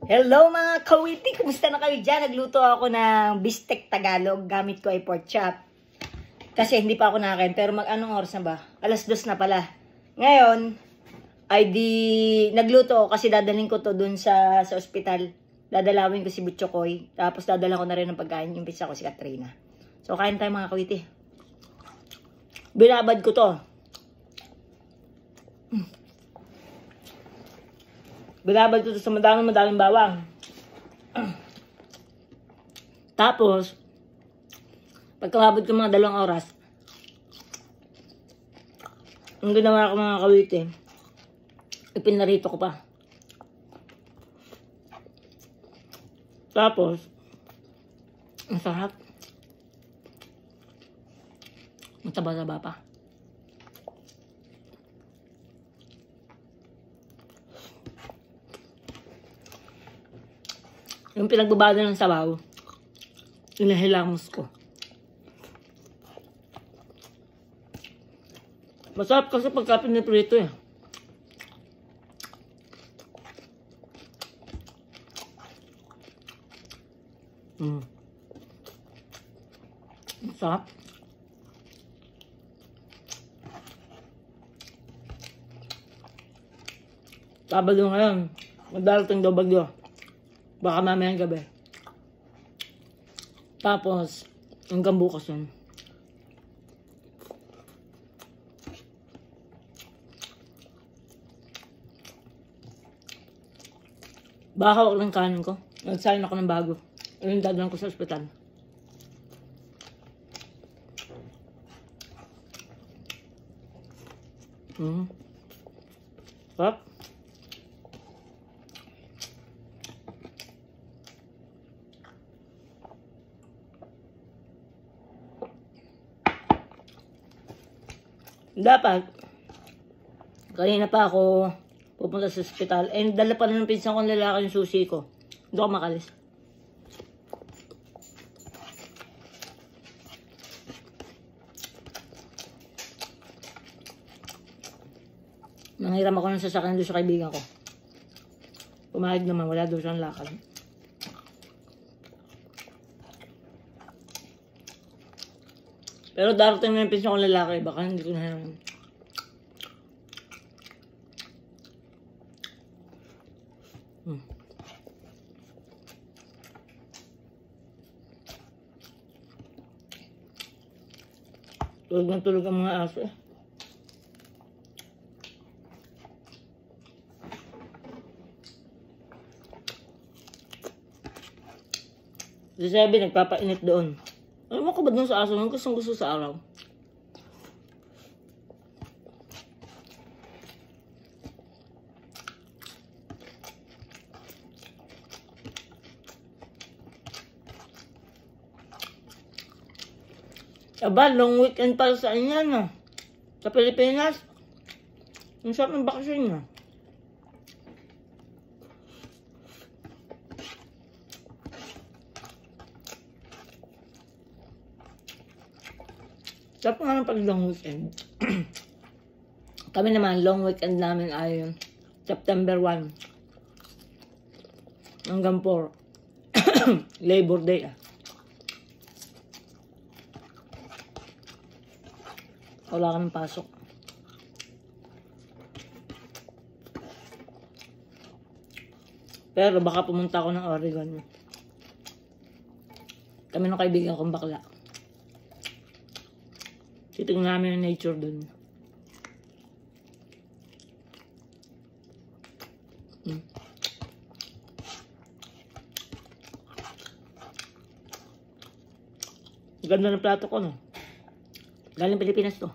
Hello mga kawiti! Kumusta na kayo dyan? Nagluto ako ng bistek Tagalog. Gamit ko ay pork chop. Kasi hindi pa ako nakakain. Pero anong oras na ba? 2:00 na pala. Ngayon, ay nagluto ako kasi dadalhin ko to dun sa ospital. Dadalawin ko si Butchokoy. Tapos dadala ko na rin ng pagkain yung pizza ko si Katrina. So kain tayo mga kawiti. Binabad ko to. Binabad ko to sa madaling bawang. Tapos, pagkababad ko mga 2 oras, ang ginawa ko mga kawiti, ipinarito ko pa. Tapos, ang sarap. Mataba-taba pa. Yung pinagbabada ng sabaw, inahilamos ko. Masarap kasi pagka piniprito eh. Masarap. Sabado ngayon, magdarating daw bagyo. Baka mamayang gabi. Tapos, hanggang bukas yun. Baka hawak lang kanin ko. Nagsayin ako ng bago. Ayun, dadalhan ko sa ospital. Sarap. Dapat, kanina pa ako pupunta sa ospital. And dala pa ng pinsan kong lalaki yung susi ko. Hindi ako makalis. Nanghiram ako ng sasakyan doon sa kaibigan ko. Pumayag naman, wala doon siyang lakad. Pero darating na yung pinsan kong lalaki, baka hindi ko na naman. Tulog na tulog ang mga aso eh. Si Sebi nagpapainit doon. Ano mo ka ba doon sa aso? Ang gustong-gusto sa araw. Aba, long weekend para sa inyo, no? Sa Pilipinas. Ang sarap ng bakasyon nyo. Sarap nga ng pag long weekend. Kami naman, long weekend namin ay September 1 hanggang 4. Labor Day ah. Wala kaming pasok. Pero baka pumunta ako ng Oregon. Kami ng kaibigan kong bakla. Titignan namin yung nature dun. Ganda ng plato ko, no? Galing Pilipinas to.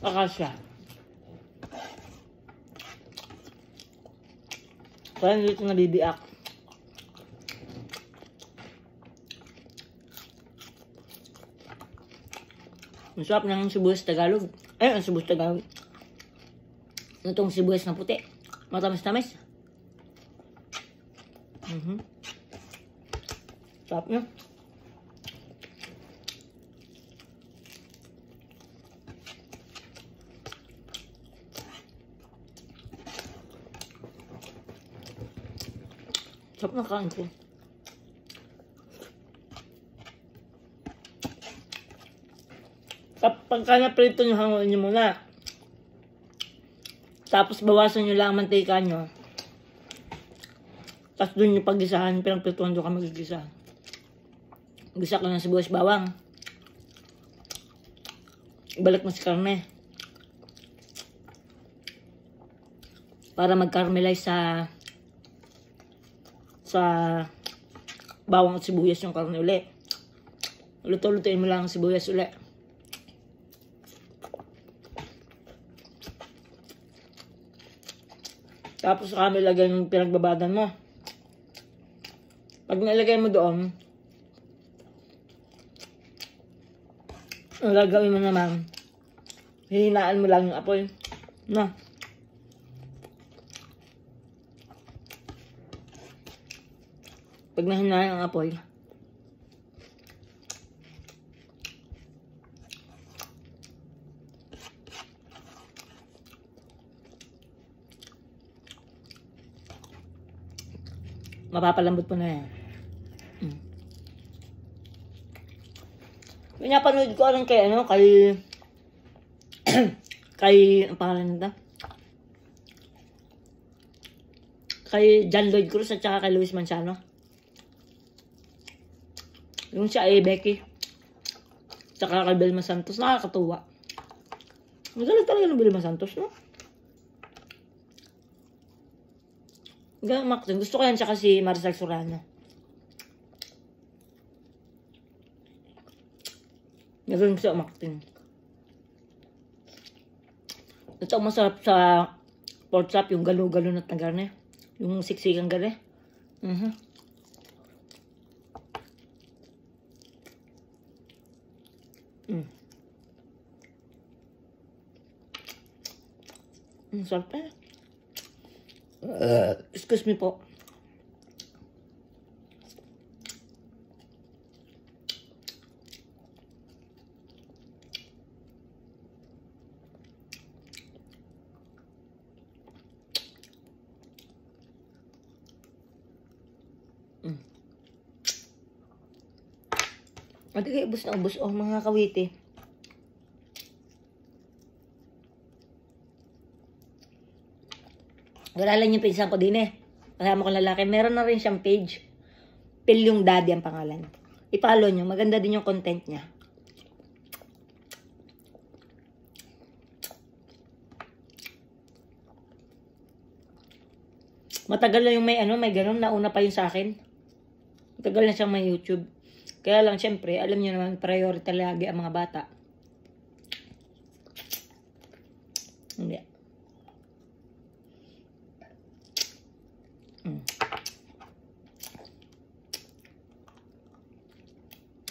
Akasya. Kaya dito nabibiak. Ang sarap ng sibuyas Tagalog. Ang sibuyas Tagalog. Itong sibuyas na puti. Matamis-tamis. Sarap niya. Sarap na kain ko. Pagka na-prito nyo, hanguin nyo muna. Tapos bawasan nyo lang ang mantika nyo. Tapos doon nyo pag-gisahan, pinagprituhan doon ka mag-gisa. Gisa ka ng sibuyas bawang. Ibalik mo si karne. Para mag-caramelize sa bawang at sibuyas yung karne uli. Luto-lutuin mo lang ang sibuyas uli. Tapos saka mo ilagay yung pinagbabadan mo. Pag nilagay mo doon, ang gagawin mo naman, hihinaan mo lang yung apoy. Na. Pag nahinaan ang apoy, mapapalambot mo na yan. Pinapanood ko rin kay kay ang pangalan nito? Kay John Lloyd Cruz at saka kay Luis Manzano. Yung siya ay Becky. Tsaka kay Belma Santos. Nakakatuwa. Magaling talaga ng Belma Santos, no? Gamak din. Gusto ko yan siya kasi Maricel Soriano. Magaling siya umakting. Ito ang masarap sa pork chop, yung galo-galo na garne. Yung siksikang garne. Sarap na. Excuse me po. Ate kayo, ubos na ubos. Oh, mga kawiti. Wala lang yung pinsan ko din eh. Kasama ko lalaki. Meron na rin siyang page. Pil yung daddy ang pangalan. I-follow nyo. Maganda din yung content niya. Matagal na yung may ganun. Nauna pa yun sa akin. Matagal na siyang may YouTube. Kaya lang, syempre, alam nyo naman, priority lagi ang mga bata. Hindi.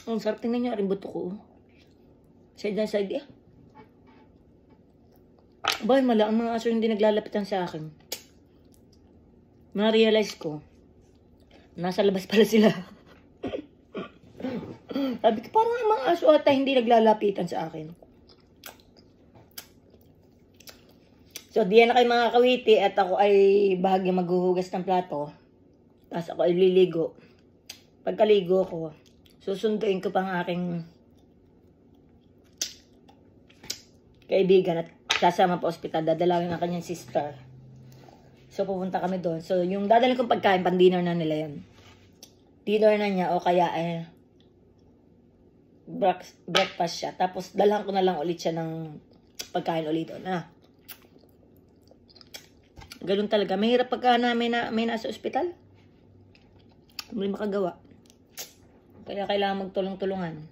Ang sarap, tingnan nyo, rin buto ko. Side na side, eh. Abay, mala, ang mga aso hindi naglalapitan sa akin. Na-realize ko, nasa labas pala sila. Sabi ko, parang ang mga aso ata hindi naglalapitan sa akin. So, diyan na kayo mga kawiti at ako ay bahagi maghuhugas ng plato. Tapos ako ay liligo. Pagkaligo ko, susunduin ko pang aking kaibigan at sasama pa ospital. Dadalawin ang kanyang sister. So, pupunta kami doon. So, yung dadalhin kong pagkain, pan-dinner na nila yan. Dinner na niya o kaya breakfast siya. Tapos, dalhan ko na lang ulit siya ng pagkain ulit doon. Ganun talaga. Mahirap pagka may nasa ospital. Hindi makagawa. Kaya kailangan magtulong-tulungan.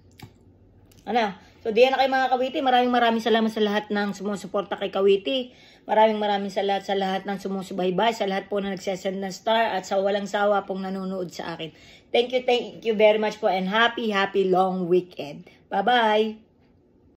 So, diyan na kayo mga Kawiti. Maraming salamat sa lahat ng sumusuporta kay Kawiti. Maraming salamat sa lahat ng sumusubaybay, sa lahat po na nagsesend ng star at sa walang sawa pong nanonood sa akin. Thank you very much po and happy long weekend. Bye-bye!